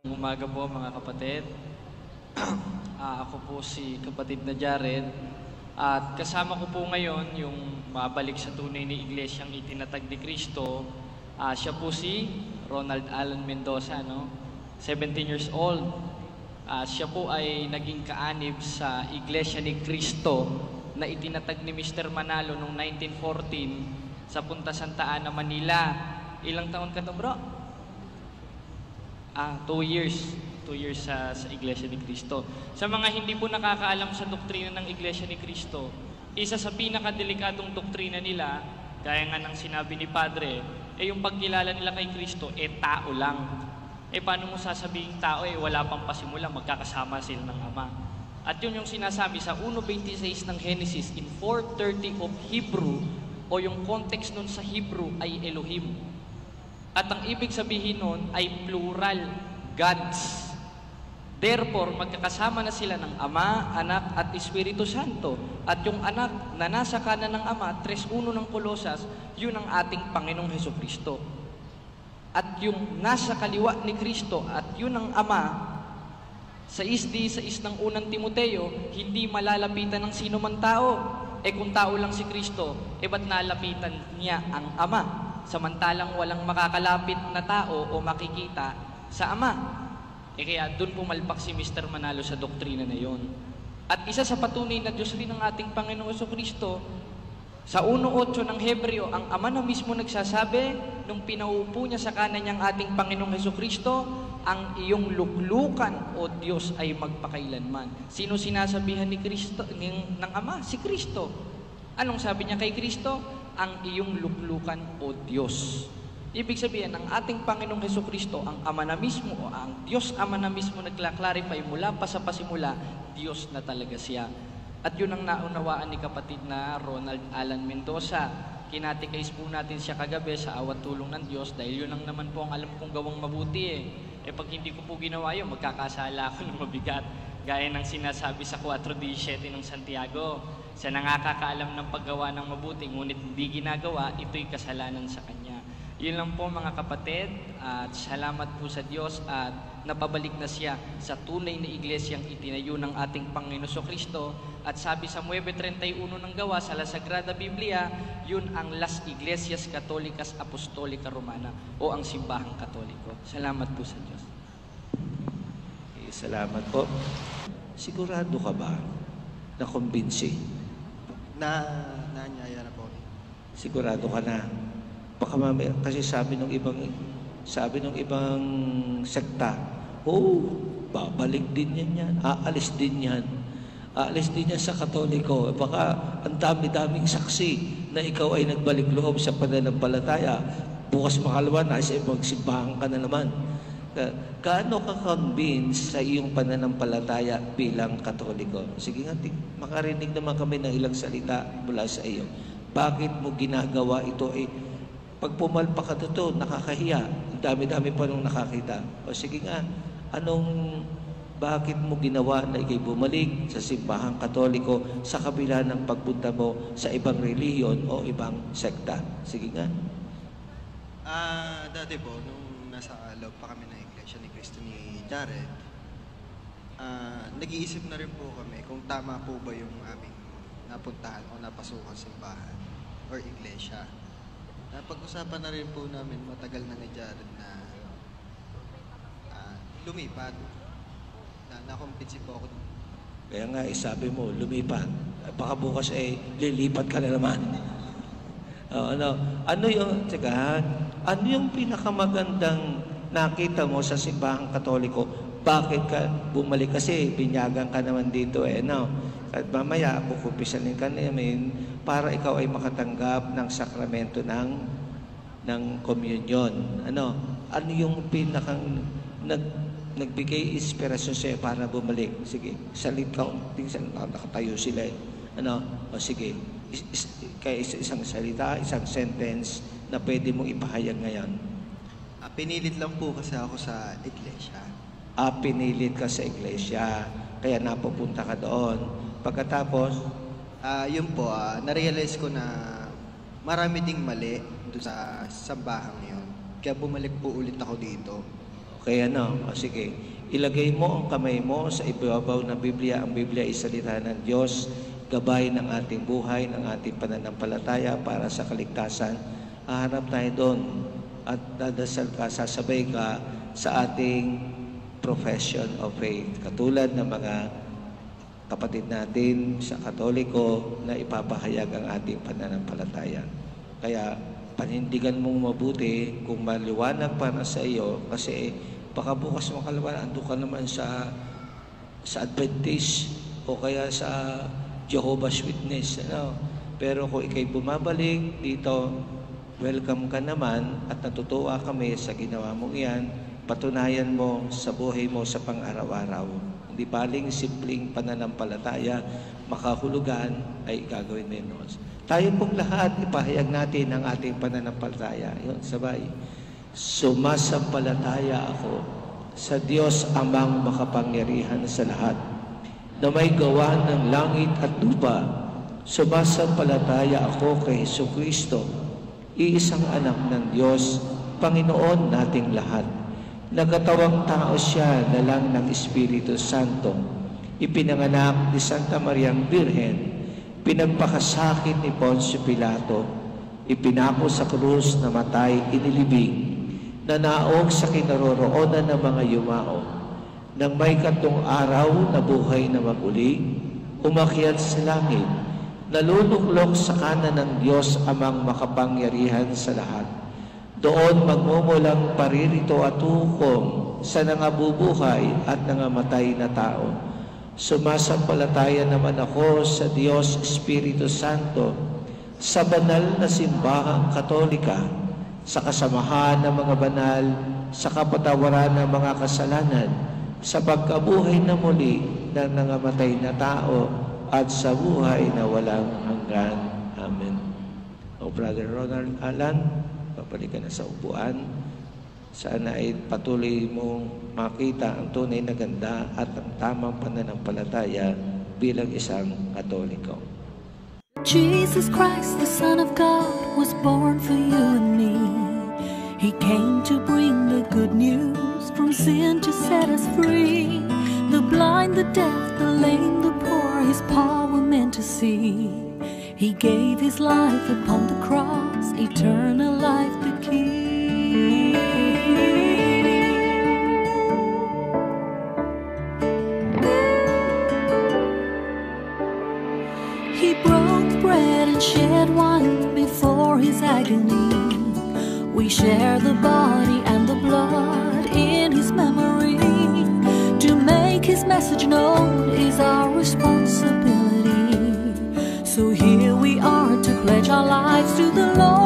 Umaga po mga kapatid. Ako po si kapatid na Jared at kasama ko po ngayon yung mabalik sa tunay na iglesyang itinatag ni Cristo. Siya po si Ronald Alan Mendoza, no? 17 years old. Siya po ay naging kaanib sa Iglesia ni Cristo na itinatag ni Mr. Manalo noong 1914 sa Punta Santa Ana, Manila. Ilang taon ka to, bro? 2 years. 2 years sa Iglesia ni Cristo. Sa mga hindi po nakakaalam sa doktrina ng Iglesia ni Cristo, isa sa pinakadelikadong doktrina nila, gaya nga ng sinabi ni Padre, yung pagkilala nila kay Cristo, tao lang. Paano mo sasabihin tao, wala pang pasimula, magkakasama sila ng Ama. At yun yung sinasabi sa 1.26 ng Genesis, in 4.30 of Hebrew, o yung context nun sa Hebrew ay Elohim. At ang ibig sabihin nun ay plural, gods. Therefore, magkakasama na sila ng Ama, Anak, at Espiritu Santo. At yung anak na nasa kanan ng Ama, 3:1 ng Kolosas, yun ang ating Panginoong Hesukristo. At yung nasa kaliwa ni Kristo, at yun ang Ama, sa 6 ng unang Timoteo, hindi malalapitan ng sino man tao. Kung tao lang si Kristo, ba't nalapitan niya ang Ama? Samantalang walang makakalapit na tao o makikita sa Ama. Kaya doon pumalpak si Mr. Manalo sa doktrina na yon. At isa sa patunay na Diyos rin ng ating Panginoong Hesukristo, sa 1.8 ng Hebreo, ang Ama na mismo nagsasabi, nung pinaupo niya sa kanan niyang ating Panginoong Hesukristo, ang iyong luklukan, o Diyos, ay magpakailanman. Sino sinasabihan ni Kristo, ng Ama? Si Kristo. Anong sabi niya kay Kristo? Ang iyong luklukan, o Diyos. Ibig sabihin, ang ating Panginoong Hesukristo, ang Ama na mismo, o ang Diyos Ama na mismo nagkla-clarify mula pa sa pasimula, Diyos na talaga siya. At yun ang naunawaan ni kapatid na Ronald Alan Mendoza. Kinatikais po natin siya kagabi sa awat tulong ng Diyos dahil yun lang naman po ang alam kong gawang mabuti pag hindi ko po ginawa yun, magkakasala ako ng mabigat. Gaya ng sinasabi sa 4.17 ng Santiago, sa nakakaalam ng paggawa ng mabuti, ngunit hindi ginagawa, ito'y kasalanan sa Kanya. Yun lang po mga kapatid, at salamat po sa Diyos at napabalik na siya sa tunay na iglesyang itinayo ng ating Panginoon Kristo. At sabi sa 9.31 ng gawa sa La Sagrada Biblia, yun ang Las Iglesias Católicas Apostolica Romana o ang Simbahang Katoliko. Salamat po sa Diyos. Salamat po. Sigurado ka ba na kumbinsi? Nanyaya na po. Sigurado ka na? Baka mamaya, kasi sabi ng ibang sekta, babalik din yan, aalis din yan sa Katoliko. Baka ang dami-daming saksi na ikaw ay nagbalik loob sa pananampalataya. Bukas makalawa, nasa ibang simbahan ka na naman. Gaano ka convinced sa iyong pananampalataya bilang Katoliko? Sige nga, makarinig naman kami ng ilang salita mula sa iyo. Bakit mo ginagawa ito? Pag pumalpak ka dito, nakakahiya. Ang dami-dami pa nung nakakita. O sige nga, bakit mo ginawa na ikay bumalik sa simbahang Katoliko sa kabila ng pagpunta mo sa ibang relihiyon o ibang sekta? Sige nga. Dati po, nung nasa loob pa kami ng Iglesia ni Cristo ni Jared, nag-iisip na rin po kami kung tama po ba yung aming napuntahan o napasukan simbahan or iglesia. Napag-usapan na rin po namin matagal na ni Jared na lumipat. Nakumpinsi po ako. Kaya nga, sabi mo, lumipat. Baka bukas lilipat ka na naman. Ano yung pinakamagandang nakita mo sa simbahang Katoliko? Bakit ka bumalik? Kasi binyagan ka naman dito At mamaya, kukumpisanin ka namin para ikaw ay makatanggap ng sakramento ng communion. Ano yung pinakang nagbigay inspirasyon sa'yo para bumalik? Sige, salit ka, nakatayo sila O sige, kaya isang salita, isang sentence na pwede mong ipahayag ngayon. Pinilit lang po kasi ako sa iglesia. Pinilit ka sa iglesia, kaya napupunta ka doon. Pagkatapos, yun po, narealize ko na marami ding mali doon sa sambahang yun. Kaya bumalik po ulit ako dito. Okay, ano? O sige, ilagay mo ang kamay mo sa ibabaw ng Biblia. Ang Biblia ay salita ng Diyos, gabay ng ating buhay, ng ating pananampalataya para sa kaligtasan. Haharap tayo doon at dadasal ka, sasabay ka sa ating profession of faith. Katulad ng mga kapatid natin sa Katoliko na ipapahayag ang ating pananampalataya. Kaya panindigan mong mabuti kung maliwanag para sa iyo, kasi baka bukas makalawan, ando ka naman sa Adventist o kaya sa Jehovah's Witness. Ano? Pero kung ikay bumabalik dito, welcome ka naman at natutuwa kami sa ginawa mong iyan. Patunayan mo sa buhay mo sa pang-araw-araw. Hindi baling simpleng pananampalataya, makahulugan ay gagawin mo yun. Tayo pong lahat, ipahayag natin ang ating pananampalataya. Yun, sabay. Sumasampalataya ako sa Diyos Amang makapangyarihan sa lahat, na may gawa ng langit at lupa. Sumasampalataya ako kay Jesucristo, iisang anak ng Diyos, Panginoon nating lahat. Nagkatawang tao siya na lang ng Espiritu Santo. Ipinanganak ni Santa Mariang Birhen. Pinagpakasakit ni Poncio Pilato. Ipinako sa krus, namatay, inilibing. Nanaog sa kinaroroonan ng mga yumao. Nang may 3 araw na buhay na maguli, umakyat sa langit. Naluluklok sa kanan ng Diyos Amang makapangyarihan sa lahat. Doon magmumulang paririto at hukom sa nangabubuhay at nangamatay na tao. Sumasampalataya naman ako sa Diyos Espiritu Santo, sa banal na simbahang Katolika, sa kasamahan ng mga banal, sa kapatawaran ng mga kasalanan, sa pagkabuhay na muli ng nangamatay na tao, at sa buhay na walang hanggan. Amen. O Brother Ronald Alan, babalik ka na sa upuan. Sana ay patuloy mong makita ang tunay na ganda at ang tamang pananampalataya bilang isang Katoliko. Jesus Christ, the Son of God, was born for you and me. He came to bring the good news, from sin to set us free. The blind, the deaf, the lame, the poor, His power meant to see. He gave His life upon the cross, eternal life the key. He broke bread and shed wine before His agony. We share the body and the blood in His memory. To make His message known is our responsibility. So here we are to pledge our lives to the Lord.